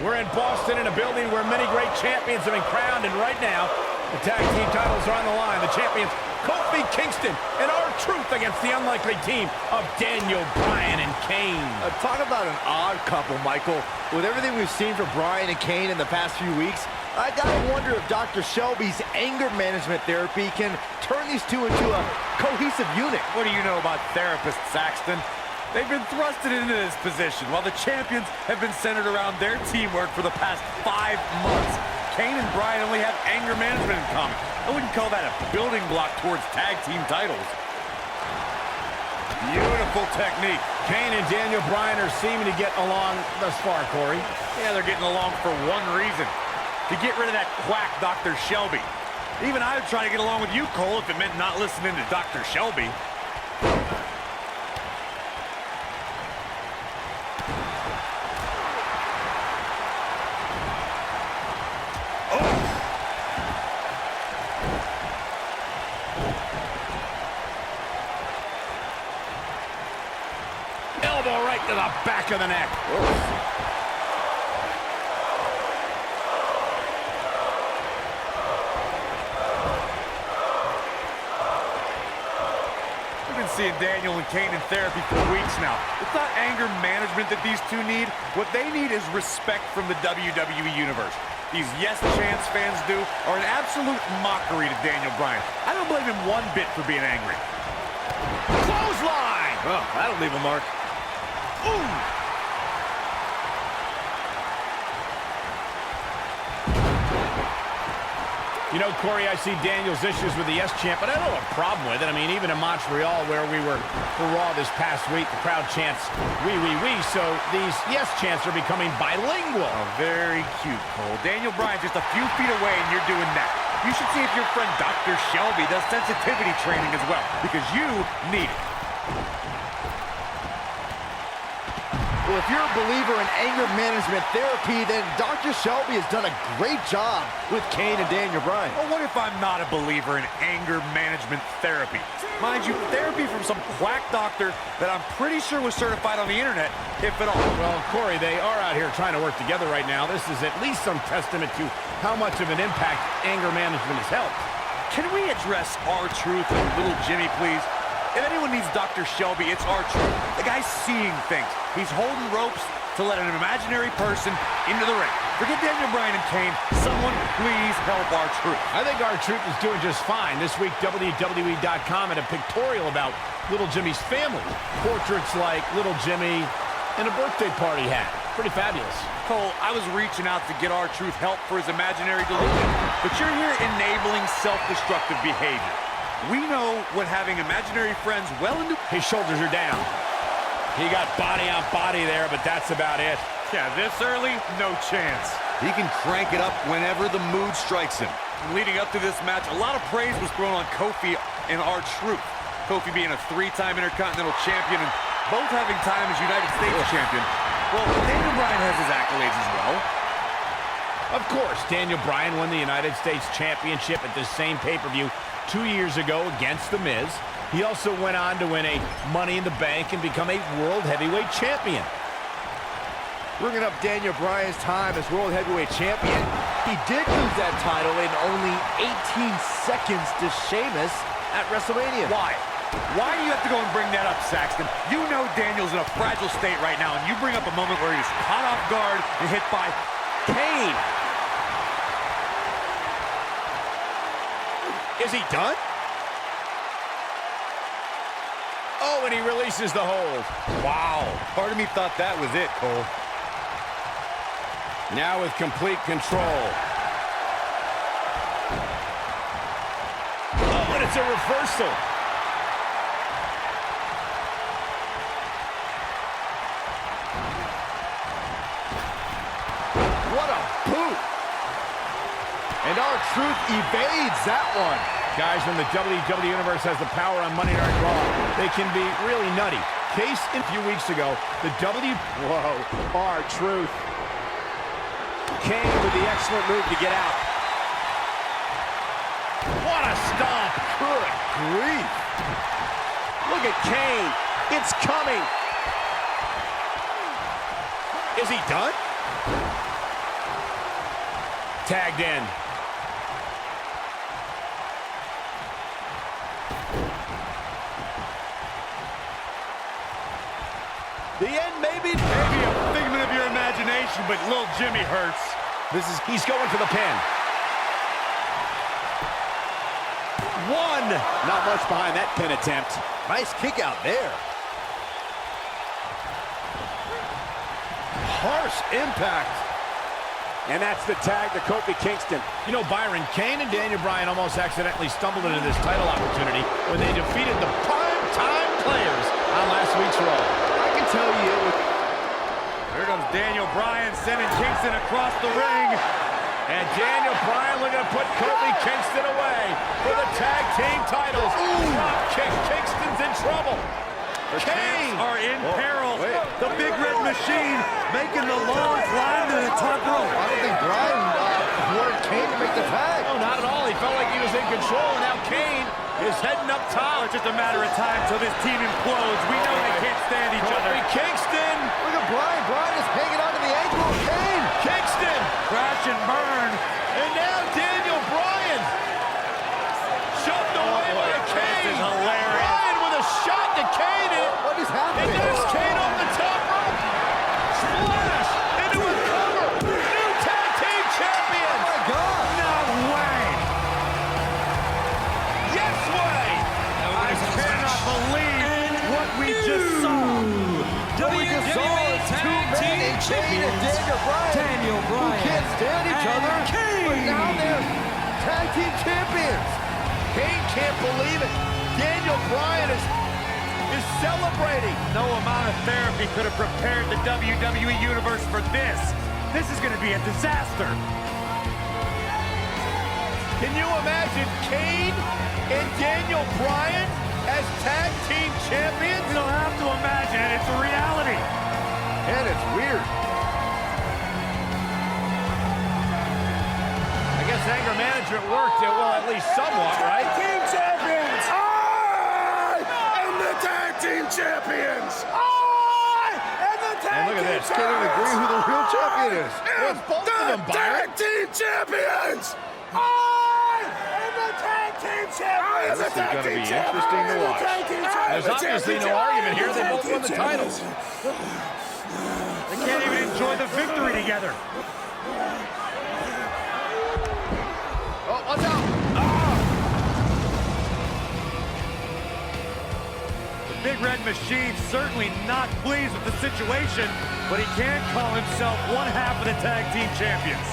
We're in Boston in a building where many great champions have been crowned, and right now, the tag team titles are on the line. The champions, Kofi Kingston and R-Truth against the unlikely team of Daniel Bryan and Kane. Talk about an odd couple, Michael. With everything we've seen from Bryan and Kane in the past few weeks, I gotta wonder if Dr. Shelby's anger management therapy can turn these two into a cohesive unit. What do you know about therapists, Saxton? They've been thrusted into this position while the champions have been centered around their teamwork for the past 5 months. Kane and Bryan only have anger management in common. I wouldn't call that a building block towards tag team titles. Beautiful technique. Kane and Daniel Bryan are seeming to get along thus far, Corey. Yeah, they're getting along for one reason: to get rid of that quack Dr. Shelby. Even I would try to get along with you, Cole, if it meant not listening to Dr. Shelby. Elbow right to the back of the neck. We've been seeing Daniel and Kane in therapy for weeks now. It's not anger management that these two need. What they need is respect from the WWE Universe. These Yes Chance fans do are an absolute mockery to Daniel Bryan. I don't blame him one bit for being angry. Clothesline! Oh, that'll leave a mark. Ooh! You know, Corey, I see Daniel's issues with the Yes Champ, but I don't have a problem with it. I mean, even in Montreal, where we were for Raw this past week, the crowd chants, "We, we, we," so these Yes Chants are becoming bilingual. Oh, very cute, Cole. Daniel Bryan just a few feet away, and you're doing that. You should see if your friend Dr. Shelby does sensitivity training as well, because you need it. Well, if you're a believer in anger management therapy, then Dr. Shelby has done a great job with Kane and Daniel Bryan. Well, what if I'm not a believer in anger management therapy? Mind you, therapy from some quack doctor that I'm pretty sure was certified on the internet, if at all. Well, Corey, they are out here trying to work together right now. This is at least some testament to how much of an impact anger management has helped. Can we address R-Truth and Little Jimmy, please? If anyone needs Dr. Shelby, it's R-Truth. The guy's seeing things. He's holding ropes to let an imaginary person into the ring. Forget Daniel Bryan and Kane. Someone please help R-Truth. I think R-Truth is doing just fine. This week, WWE.com had a pictorial about Little Jimmy's family. Portraits like Little Jimmy and a birthday party hat. Pretty fabulous. Cole, I was reaching out to get R-Truth help for his imaginary delusion, but you're here enabling self-destructive behavior. We know what having imaginary friends well into... His shoulders are down. He got body on body there, but that's about it. Yeah, this early, no chance. He can crank it up whenever the mood strikes him. Leading up to this match, a lot of praise was thrown on Kofi and R-Truth. Kofi being a 3-time Intercontinental Champion and both having time as United States Champion. Well, Daniel Bryan has his accolades as well. Of course, Daniel Bryan won the United States Championship at this same pay-per-view 2 years ago against The Miz. He also went on to win a Money in the Bank and become a World Heavyweight Champion. Bringing up Daniel Bryan's time as World Heavyweight Champion, he did lose that title in only 18 seconds to Sheamus at WrestleMania. Why? Why do you have to go and bring that up, Saxton? You know Daniel's in a fragile state right now, and you bring up a moment where he's caught off guard and hit by Kane. Is he done? Oh, and he releases the hold. Wow. Part of me thought that was it, Cole. Now with complete control. Oh, and it's a reversal. What a boot! And R-Truth evades that one. Guys, when the WWE Universe has the power on Monday Night Raw, they can be really nutty. Case in a few weeks ago, the Whoa, R-Truth. Kane with the excellent move to get out. What a stomp! Good grief. Look at Kane. It's coming. Is he done? tagged in. The end maybe Maybe a figment of your imagination, but little Jimmy hurts. He's going for the pin. One. Not much behind that pin attempt. nice kick out there. Harsh impact. And that's the tag to Kofi Kingston. You know, Byron, Kane and Daniel Bryan almost accidentally stumbled into this title opportunity when they defeated the prime-time players on last week's Raw. I can tell you it was... Here comes Daniel Bryan sending Kingston across the ring. And Daniel Bryan looking to put Kofi Kingston away for the tag team titles. Drop kick, Kingston's in trouble. The Kane champs are in peril. wait. The Big Red Machine making the long climb to the top rope. I don't think Bryan wanted Kane to make the tag. No, not at all. He felt like he was in control, and now Kane is heading up top. It's just a matter of time till this team implodes. We know they can't stand each other. Kofi Kingston. Look at Bryan. Bryan is hanging onto the ankle of Kane. Kingston. Crash and burn. And now Daniel Bryan. Shoved away by Kane. This is hilarious. Bryan with a shot to Kane. What is And happening? there's Kane off the top rope. Splash into a cover. New tag team champions. Oh my God. No way. Yes way. I cannot believe what we just saw. We just saw is two men in Kane and Daniel Bryan. Who can't stand each other. But now they're tag team champions. Kane can't believe it. Daniel Bryan is celebrating. No amount of therapy could have prepared the WWE Universe for this. This is going to be a disaster. Can you imagine Kane and Daniel Bryan as tag team champions? You don't have to imagine it. It's a reality. And it's weird. I guess anger management worked, well, at least somewhat, right? Team champions! I am the tag team champions! I am the tag And look at this. Can't even agree who the real champion is. Well, it's both of them, Byron. team champions! I am the tag team champions! This is going to be interesting to watch. There's obviously no argument here. They both won the titles. They can't even enjoy the victory together. Oh, watch out. Big Red Machine certainly not pleased with the situation, but he can call himself one half of the tag team champions.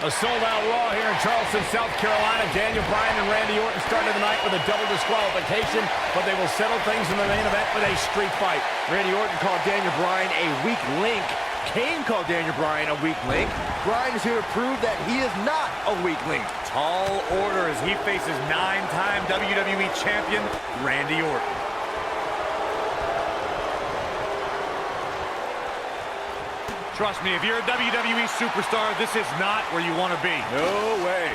A sold-out Raw here in Charleston, South Carolina. Daniel Bryan and Randy Orton started the night with a double disqualification, but they will settle things in the main event with a street fight. Randy Orton called Daniel Bryan a weak link. Kane called Daniel Bryan a weak link. Bryan is here to prove that he is not a weak link. Tall order as he faces 9-time WWE champion Randy Orton. Trust me, if you're a WWE superstar, this is not where you want to be. No way.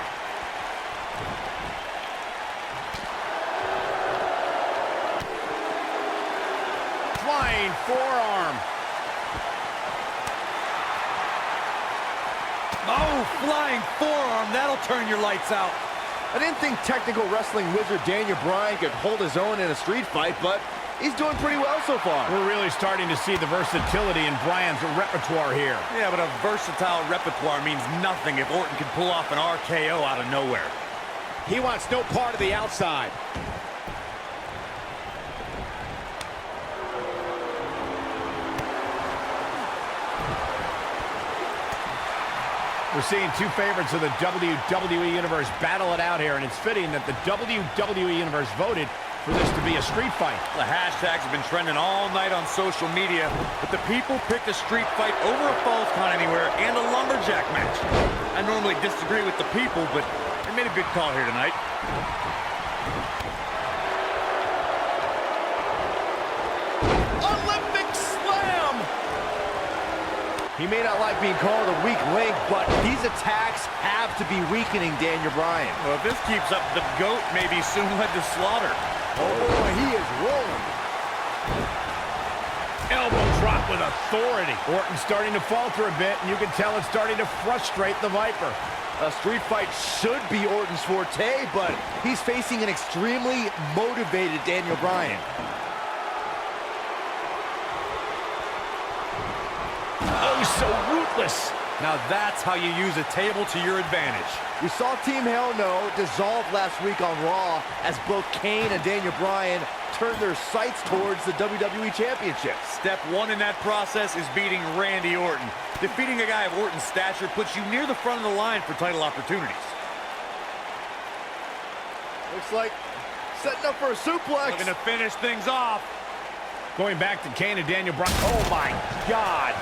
Flying forearm. Oh, flying forearm. That'll turn your lights out. I didn't think technical wrestling wizard Daniel Bryan could hold his own in a street fight, but he's doing pretty well so far. We're really starting to see the versatility in Bryan's repertoire here. Yeah, but a versatile repertoire means nothing if Orton can pull off an RKO out of nowhere. He wants no part of the outside. We're seeing two favorites of the WWE Universe battle it out here, and it's fitting that the WWE Universe voted for this to be a street fight. The hashtags have been trending all night on social media, but the people picked a street fight over a Falls Count Anywhere and a lumberjack match. I normally disagree with the people, but they made a good call here tonight. Olympic slam! He may not like being called a weak link, but these attacks have to be weakening Daniel Bryan. Well, if this keeps up, the GOAT may be soon led to slaughter. Oh boy, he is rolling. Elbow drop with authority. Orton's starting to falter a bit, and you can tell it's starting to frustrate the Viper. A street fight should be Orton's forte, but he's facing an extremely motivated Daniel Bryan. Oh, so ruthless. Now that's how you use a table to your advantage. We saw Team Hell No dissolve last week on Raw as both Kane and Daniel Bryan turned their sights towards the WWE Championship. Step one in that process is beating Randy Orton. Defeating a guy of Orton's stature puts you near the front of the line for title opportunities. Looks like setting up for a suplex. Looking to finish things off. Going back to Kane and Daniel Bryan. Oh, my God.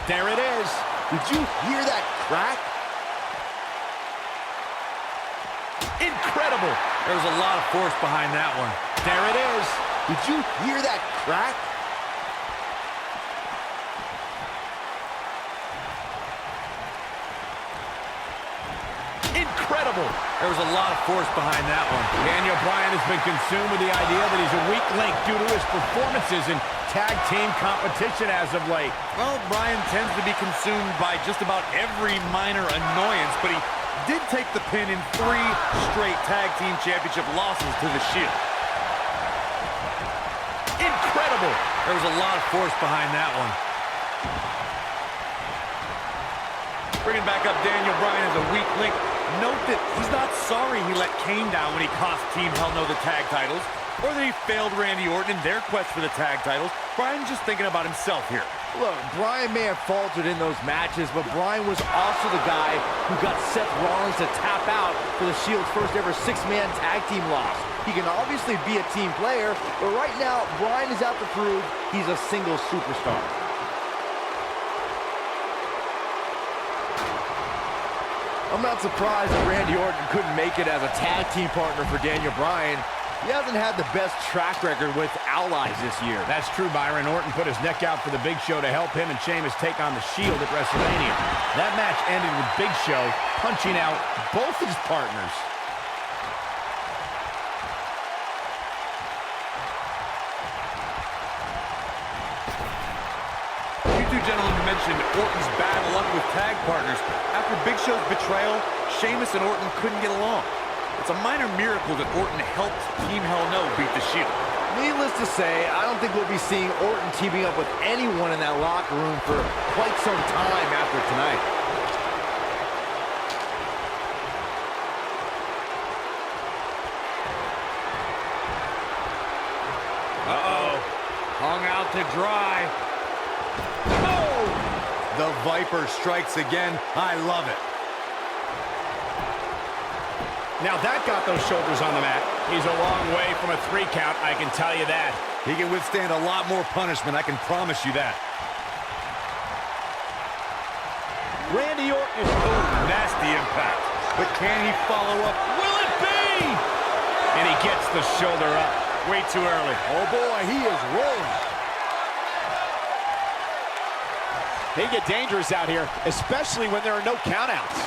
There it is. Did you hear that crack? Incredible. There's a lot of force behind that one. There it is. Did you hear that crack? Incredible. There was a lot of force behind that one. Daniel Bryan has been consumed with the idea that he's a weak link due to his performances in tag team competition as of late. Well, Bryan tends to be consumed by just about every minor annoyance, but he did take the pin in 3 straight tag team championship losses to the Shield. Incredible. There was a lot of force behind that one. Bringing back up Daniel Bryan as a weak link. Note that he's not sorry he let Kane down when he cost Team Hell No the tag titles, or that he failed Randy Orton in their quest for the tag titles. Bryan's just thinking about himself here. Look, Bryan may have faltered in those matches, but Bryan was also the guy who got Seth Rollins to tap out for the Shield's first ever 6-man tag team loss. He can obviously be a team player, but right now, Bryan is out to prove he's a single superstar. I'm not surprised that Randy Orton couldn't make it as a tag team partner for Daniel Bryan. He hasn't had the best track record with allies this year. That's true, Byron. Orton put his neck out for the Big Show to help him and Sheamus take on the Shield at WrestleMania. That match ended with Big Show punching out both his partners. You two gentlemen mentioned Orton's bad luck with tag partners. After Big Show's betrayal, Sheamus and Orton couldn't get along. It's a minor miracle that Orton helped Team Hell No beat the Shield. Needless to say, I don't think we'll be seeing Orton teaming up with anyone in that locker room for quite some time after tonight. Uh-oh. Hung out to dry. Oh! The Viper strikes again. I love it. Now that got those shoulders on the mat. He's a long way from a 3 count, I can tell you that. He can withstand a lot more punishment, I can promise you that. Randy Orton is... Oh, nasty impact. But can he follow up? Will it be? And he gets the shoulder up. Way too early. Oh boy, he is rolling. They get dangerous out here, especially when there are no countouts.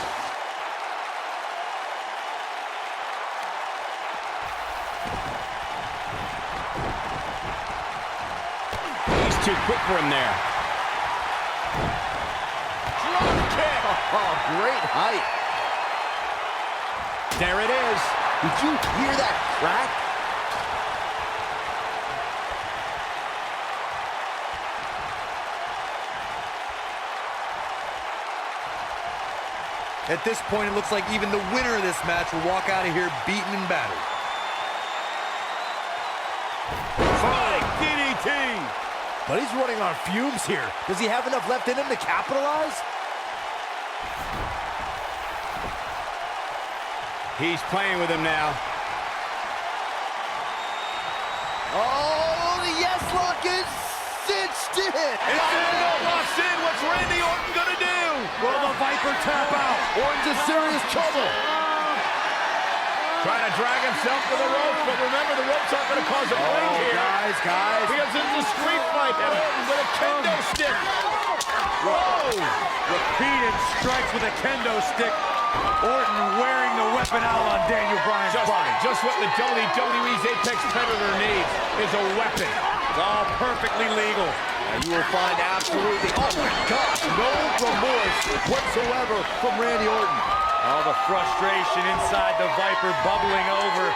He's too quick for him there. Drop kick. Oh, great height. There it is. Did you hear that crack? At this point, it looks like even the winner of this match will walk out of here beaten and battered. Spike DDT. But he's running on fumes here. Does he have enough left in him to capitalize? He's playing with him now. Oh, the yes lock is cinched in. It's locks in. What's Randy Orton gonna do? Will the Viper tap out? Orton's in serious trouble. Trying to drag himself to the ropes, but remember, the ropes aren't going to cause a break here. Guys. Because it's a street fight, and Orton with a kendo stick. Whoa! Repeated strikes with a kendo stick. Orton wearing the weapon out on Daniel Bryan's body. Just what the WWE's Apex Predator needs is a weapon. It's all perfectly legal. And you will find absolutely, oh my gosh, no remorse whatsoever from Randy Orton. All the frustration inside the Viper bubbling over.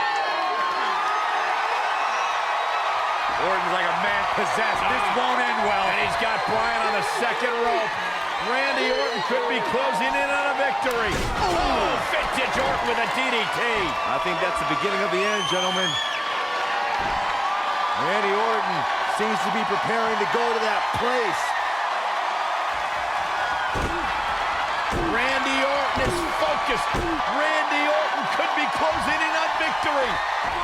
Orton's like a man possessed. This won't end well. And he's got Bryan on the second rope. Randy Orton could be closing in on a victory. Oh, vintage Orton with a DDT. I think that's the beginning of the end, gentlemen. Randy Orton seems to be preparing to go to that place. Randy Orton is focused. Randy Orton could be closing in on victory.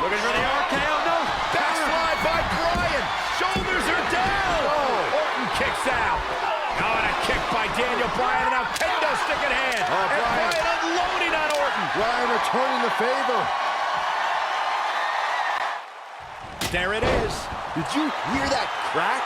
Looking for the RKO. No. Backslide by Bryan. Shoulders are down. Orton kicks out. Oh, and a kick by Daniel Bryan, and now kendo stick in hand. And Bryan unloading on Orton. Bryan returning the favor. There it is. Did you hear that crack?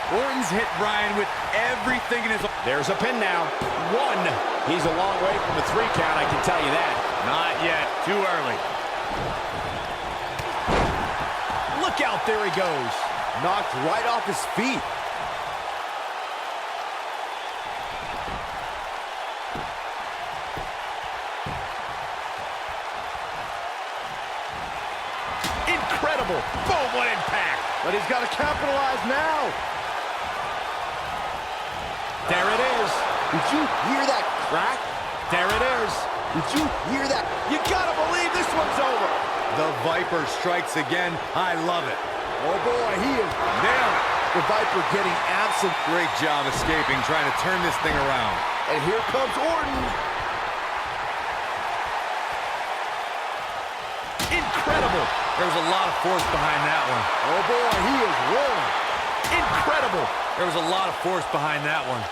Orton's hit Bryan with everything in his... There's a pin now. One. He's a long way from a 3 count, I can tell you that. Not yet. Too early. Look out, there he goes. Knocked right off his feet. Incredible. Boom, what impact. But he's got to capitalize now. There it is. Did you hear that crack? There it is. Did you hear that? You gotta believe this one's over. The Viper strikes again. I love it. Oh boy, he is nailed it. The Viper getting absolute. Great job escaping, trying to turn this thing around. And here comes Orton. Incredible. There was a lot of force behind that one. Oh boy, he is rolling. Incredible. There was a lot of force behind that one.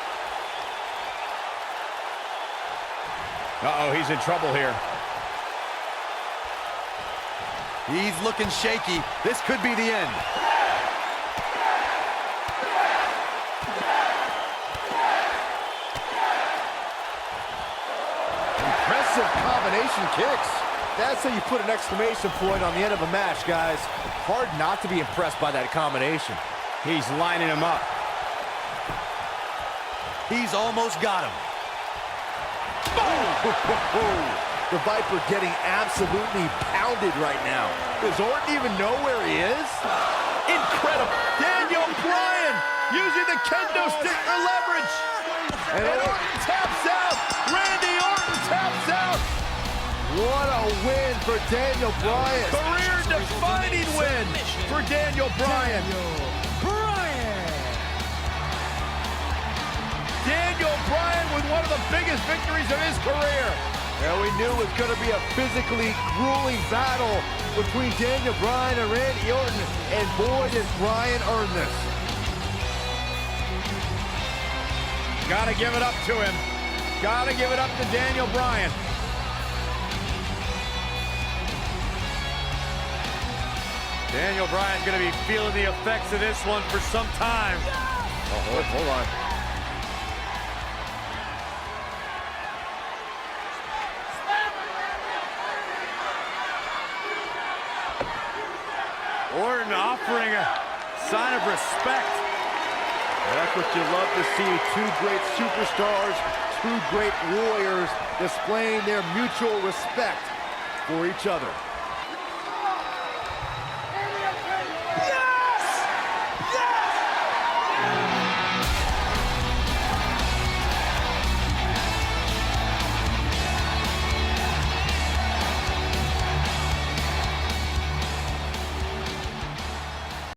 Uh-oh, he's in trouble here. He's looking shaky. This could be the end. Impressive combination kicks. That's how you put an exclamation point on the end of a match, guys. Hard not to be impressed by that combination. He's lining him up. He's almost got him. The Viper getting absolutely pounded right now. Does Orton even know where he is? Incredible. Daniel Bryan using the kendo stick for leverage. And Orton taps out. Randy Orton taps out. What a win for Daniel Bryan. Career-defining win for Daniel Bryan. Daniel Bryan with one of the biggest victories of his career. And we knew it was going to be a physically grueling battle between Daniel Bryan and Randy Orton. And boy, did Bryan earn this. Gotta give it up to him. Gotta give it up to Daniel Bryan. Daniel Bryan's going to be feeling the effects of this one for some time. Oh, hold on. Orton offering a sign of respect. That's what you love to see. Two great superstars, two great warriors displaying their mutual respect for each other.